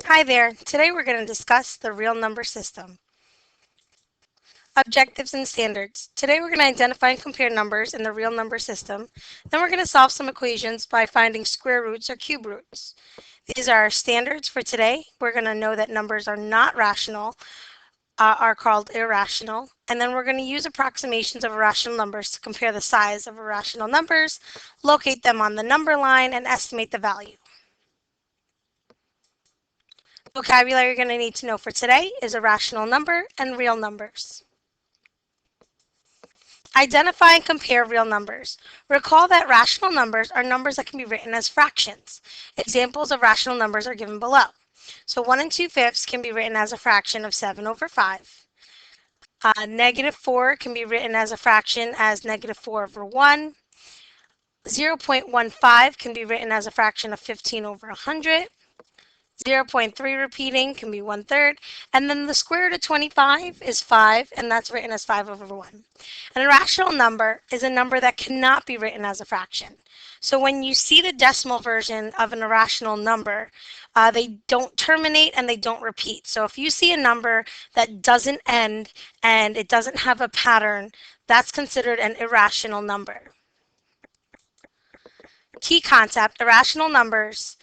Hi there. Today we're going to discuss the real number system. Objectives and standards. Today we're going to identify and compare numbers in the real number system. Then we're going to solve some equations by finding square roots or cube roots. These are our standards for today. We're going to know that numbers are not rational, are called irrational. And then we're going to use approximations of irrational numbers to compare the size of irrational numbers, locate them on the number line, and estimate the value. Vocabulary you're going to need to know for today is irrational number and real numbers. Identify and compare real numbers. Recall that rational numbers are numbers that can be written as fractions. Examples of rational numbers are given below. So 1 and 2/5 can be written as a fraction of 7 over 5. -4 can be written as a fraction as -4 over 1. 0.15 can be written as a fraction of 15 over 100. 0.3 repeating can be 1/3, and then the square root of 25 is 5, and that's written as 5 over 1. An irrational number is a number that cannot be written as a fraction. So when you see the decimal version of an irrational number, they don't terminate and they don't repeat. So if you see a number that doesn't end and it doesn't have a pattern, that's considered an irrational number. Key concept, irrational numbers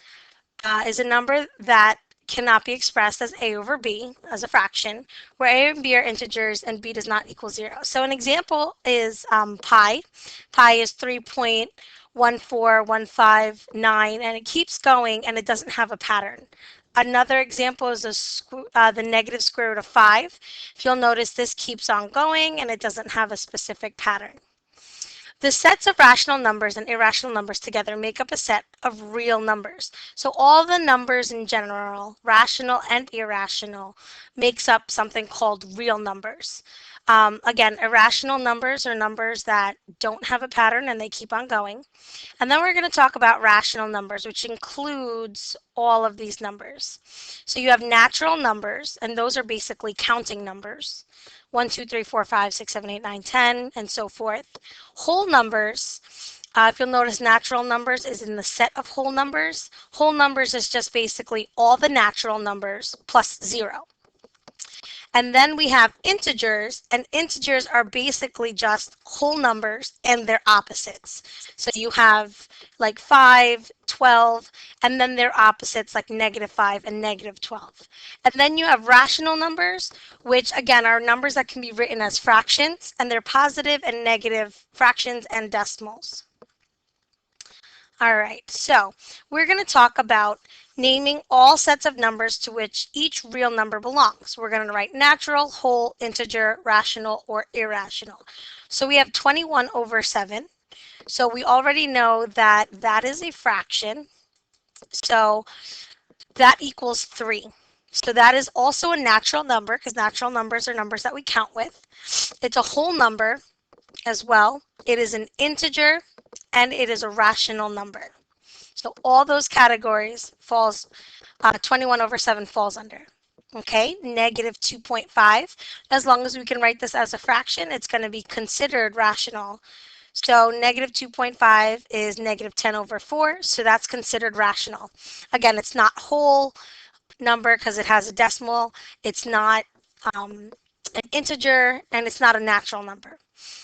is a number that cannot be expressed as a over b as a fraction, where a and b are integers and b does not equal 0. So an example is pi. Pi is 3.14159, and it keeps going and it doesn't have a pattern. Another example is the negative square root of 5. If you'll notice, this keeps on going and it doesn't have a specific pattern. The sets of rational numbers and irrational numbers together make up a set of real numbers. So all the numbers in general, rational and irrational, makes up something called real numbers. Again, irrational numbers are numbers that don't have a pattern and they keep on going. And then we're going to talk about rational numbers, which includes all of these numbers. So you have natural numbers, and those are basically counting numbers. 1, 2, 3, 4, 5, 6, 7, 8, 9, 10, and so forth. Whole numbers, if you'll notice, natural numbers is in the set of whole numbers. Whole numbers is just basically all the natural numbers plus 0. And then we have integers, and integers are basically just whole numbers and their opposites. So you have like 5, 12, and then their opposites like -5 and -12. And then you have rational numbers, which again are numbers that can be written as fractions, and they're positive and negative fractions and decimals. All right, so we're going to talk about naming all sets of numbers to which each real number belongs. We're going to write natural, whole, integer, rational, or irrational. So we have 21 over 7. So we already know that that is a fraction. So that equals 3. So that is also a natural number because natural numbers are numbers that we count with. It's a whole number as well. It is an integer, and it is a rational number. So all those categories falls, 21 over 7 falls under. Okay, -2.5. As long as we can write this as a fraction, it's going to be considered rational. So -2.5 is -10 over 4, so that's considered rational. Again, it's not whole number because it has a decimal. It's not an integer, and it's not a natural number.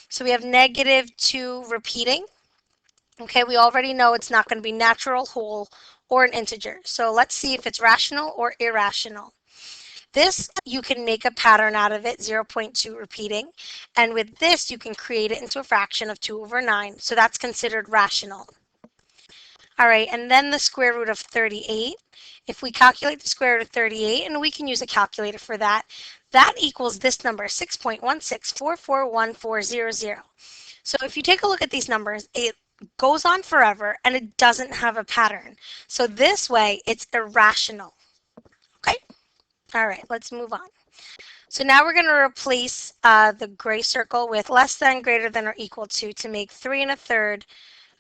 So we have -2 repeating. Okay, we already know it's not going to be natural, whole, or an integer. So let's see if it's rational or irrational. This, you can make a pattern out of it, 0.2 repeating. And with this, you can create it into a fraction of 2 over 9. So that's considered rational. All right, and then the square root of 38. If we calculate the square root of 38, and we can use a calculator for that, that equals this number, 6.1644140. So if you take a look at these numbers, it goes on forever and it doesn't have a pattern. So this way, it's irrational. Okay? All right, let's move on. So now we're going to replace the gray circle with less than, greater than, or equal to make 3 1/3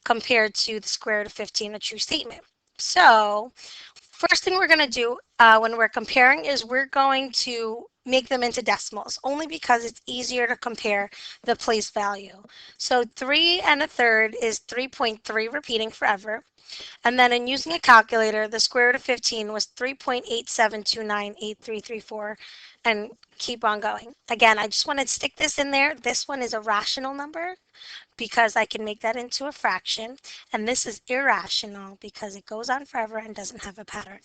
compared to the square root of 15, a true statement. So first thing we're going to do when we're comparing is we're going to make them into decimals, only because it's easier to compare the place value. So 3 1/3 is 3.3 repeating forever. And then in using a calculator, the square root of 15 was 3.87298334, and keep on going. Again, I just want to stick this in there. This one is a rational number because I can make that into a fraction, and this is irrational because it goes on forever and doesn't have a pattern.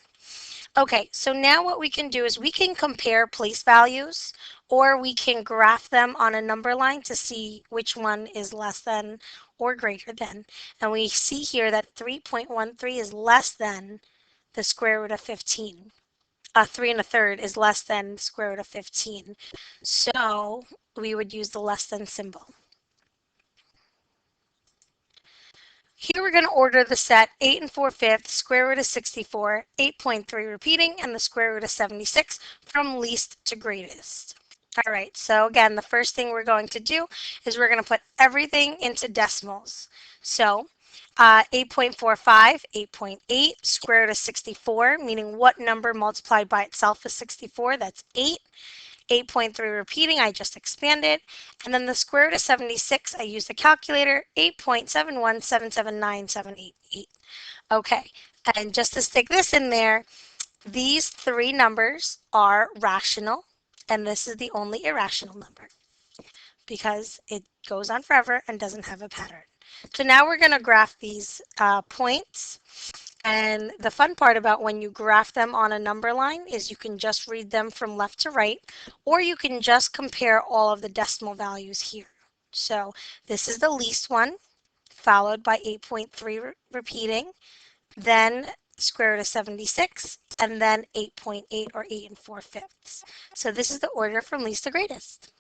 Okay, so now what we can do is we can compare place values, or we can graph them on a number line to see which one is less than or greater than. And we see here that 3.13 is less than the square root of 15. 3 and a third is less than the square root of 15. So we would use the less than symbol. Here we're going to order the set 8 and 4/5, square root of 64, 8.3 repeating, and the square root of 76 from least to greatest. All right, so again, the first thing we're going to do is we're going to put everything into decimals. So 8.45, 8.8, square root of 64, meaning what number multiplied by itself is 64? That's 8. 8.3 repeating, I just expanded. And then the square root of 76, I used a calculator, 8.7177978. Okay, and just to stick this in there, these three numbers are rational, and this is the only irrational number because it goes on forever and doesn't have a pattern. So now we're going to graph these points. And the fun part about when you graph them on a number line is you can just read them from left to right, or you can just compare all of the decimal values here. So this is the least one, followed by 8.3 repeating, then square root of 76, and then 8.8 or 8 and 4/5. So this is the order from least to greatest.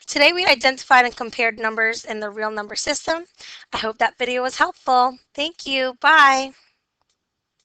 Today we identified and compared numbers in the real number system. I hope that video was helpful. Thank you. Bye.